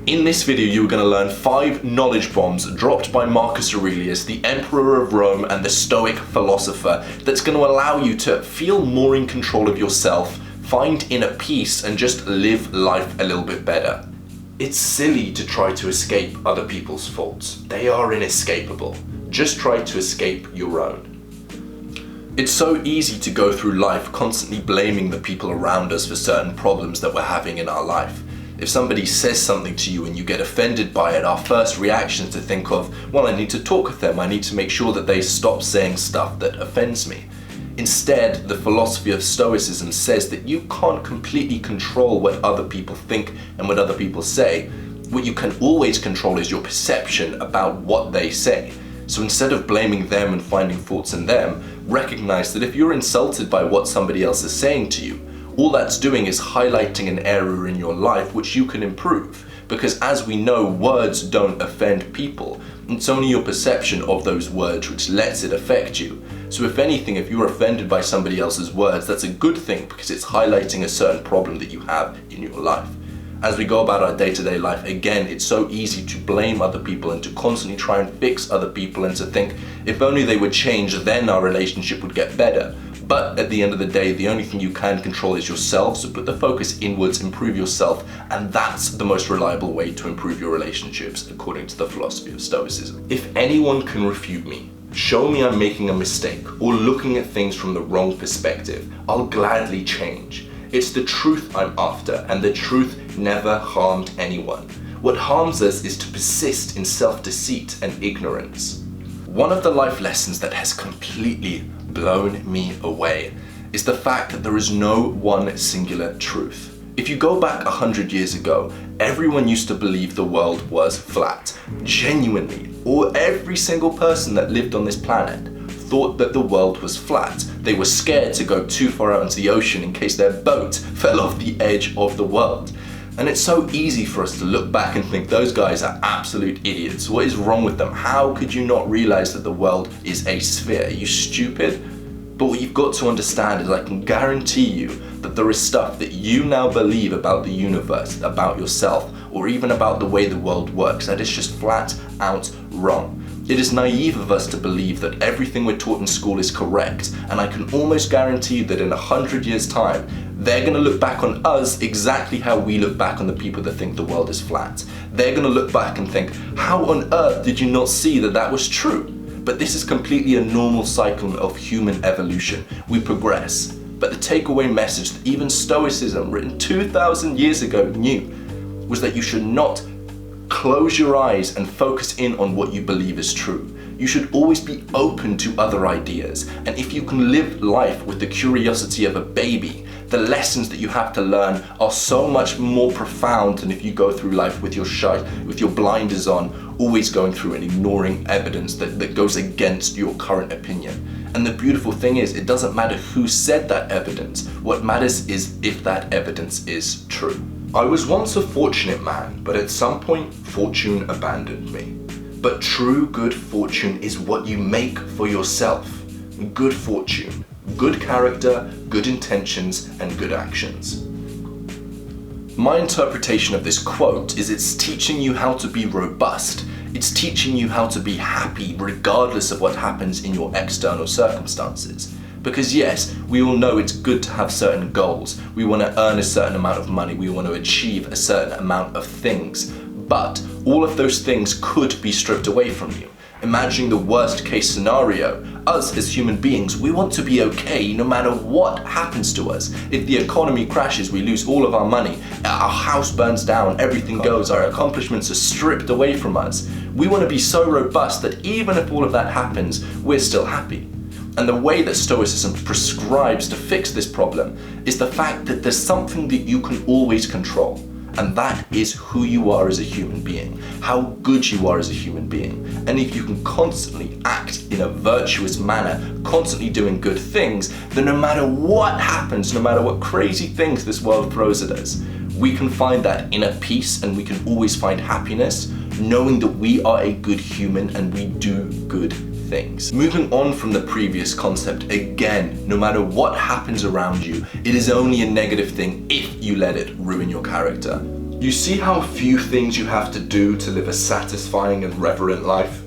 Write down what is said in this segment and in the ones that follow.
In this video, you are going to learn 5 knowledge bombs dropped by Marcus Aurelius, the Emperor of Rome and the Stoic philosopher, that's going to allow you to feel more in control of yourself, find inner peace, and just live life a little bit better. It's silly to try to escape other people's faults. They are inescapable. Just try to escape your own. It's so easy to go through life constantly blaming the people around us for certain problems that we're having in our life. If somebody says something to you and you get offended by it, our first reaction is to think of, well, I need to talk with them. I need to make sure that they stop saying stuff that offends me. Instead, the philosophy of Stoicism says that you can't completely control what other people think and what other people say. What you can always control is your perception about what they say. So instead of blaming them and finding faults in them, recognize that if you're insulted by what somebody else is saying to you, all that's doing is highlighting an area in your life which you can improve. Because as we know, words don't offend people. It's only your perception of those words which lets it affect you. So if anything, if you're offended by somebody else's words, that's a good thing because it's highlighting a certain problem that you have in your life. As we go about our day-to-day life, again, it's so easy to blame other people and to constantly try and fix other people and to think, if only they would change, then our relationship would get better. But at the end of the day, the only thing you can control is yourself, so put the focus inwards, improve yourself, and that's the most reliable way to improve your relationships, according to the philosophy of Stoicism. If anyone can refute me, show me I'm making a mistake, or looking at things from the wrong perspective, I'll gladly change. It's the truth I'm after, and the truth never harmed anyone. What harms us is to persist in self-deceit and ignorance. One of the life lessons that has completely blown me away is the fact that there is no one singular truth. If you go back 100 years ago, everyone used to believe the world was flat. Genuinely, or every single person that lived on this planet thought that the world was flat. They were scared to go too far out into the ocean in case their boat fell off the edge of the world. And it's so easy for us to look back and think those guys are absolute idiots. What is wrong with them? How could you not realize that the world is a sphere? Are you stupid? But what you've got to understand is I can guarantee you that there is stuff that you now believe about the universe, about yourself, or even about the way the world works that is just flat out wrong. It is naive of us to believe that everything we're taught in school is correct, and I can almost guarantee that in 100 years' time, they're going to look back on us exactly how we look back on the people that think the world is flat. They're going to look back and think, how on earth did you not see that that was true? But this is completely a normal cycle of human evolution. We progress. But the takeaway message that even Stoicism, written 2,000 years ago, knew was that you should not close your eyes and focus in on what you believe is true. You should always be open to other ideas. And if you can live life with the curiosity of a baby, the lessons that you have to learn are so much more profound than if you go through life with your blinders on, always going through and ignoring evidence that goes against your current opinion. And the beautiful thing is, it doesn't matter who said that evidence. What matters is if that evidence is true. I was once a fortunate man, but at some point, fortune abandoned me. But true good fortune is what you make for yourself. Good fortune, good character, good intentions, and good actions. My interpretation of this quote is it's teaching you how to be robust. It's teaching you how to be happy regardless of what happens in your external circumstances. Because yes, we all know it's good to have certain goals. We want to earn a certain amount of money. We want to achieve a certain amount of things. But all of those things could be stripped away from you. Imagining the worst case scenario, us as human beings, we want to be okay no matter what happens to us. If the economy crashes, we lose all of our money, our house burns down, everything goes, our accomplishments are stripped away from us. We want to be so robust that even if all of that happens, we're still happy. And the way that Stoicism prescribes to fix this problem is the fact that there's something that you can always control. And that is who you are as a human being, how good you are as a human being. And if you can constantly act in a virtuous manner, constantly doing good things, then no matter what happens, no matter what crazy things this world throws at us, we can find that inner peace and we can always find happiness, knowing that we are a good human and we do good things. Moving on from the previous concept, again, no matter what happens around you, it is only a negative thing if you let it ruin your character. You see how few things you have to do to live a satisfying and reverent life?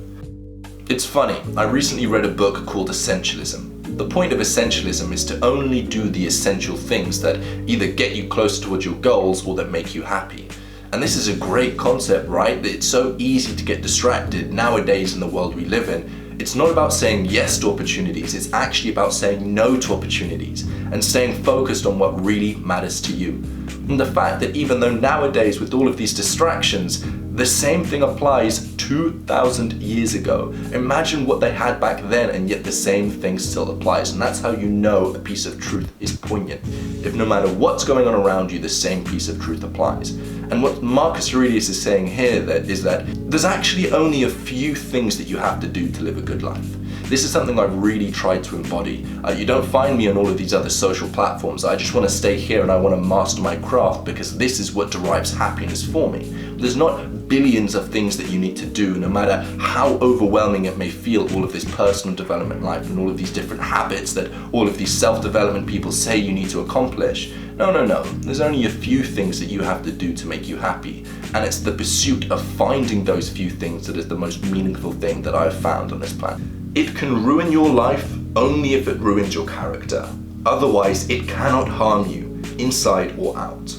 It's funny, I recently read a book called Essentialism. The point of essentialism is to only do the essential things that either get you closer towards your goals or that make you happy. And this is a great concept, right? That it's so easy to get distracted nowadays in the world we live in. It's not about saying yes to opportunities, it's actually about saying no to opportunities and staying focused on what really matters to you. And the fact that even though nowadays with all of these distractions, the same thing applies 2,000 years ago. Imagine what they had back then and yet the same thing still applies. And that's how you know a piece of truth is poignant. If no matter what's going on around you, the same piece of truth applies. And what Marcus Aurelius is saying here is that there's actually only a few things that you have to do to live a good life. This is something I've really tried to embody. You don't find me on all of these other social platforms. I just want to stay here and I want to master my craft because this is what derives happiness for me. There's not billions of things that you need to do, no matter how overwhelming it may feel, all of this personal development life and all of these different habits that all of these self-development people say you need to accomplish. No. There's only a few things that you have to do to make you happy. And it's the pursuit of finding those few things that is the most meaningful thing that I've found on this planet. It can ruin your life only if it ruins your character. Otherwise, it cannot harm you, inside or out.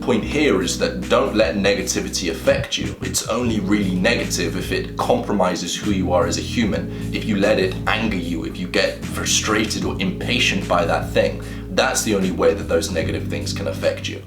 Point here is that don't let negativity affect you. It's only really negative if it compromises who you are as a human, if you let it anger you, if you get frustrated or impatient by that thing. That's the only way that those negative things can affect you.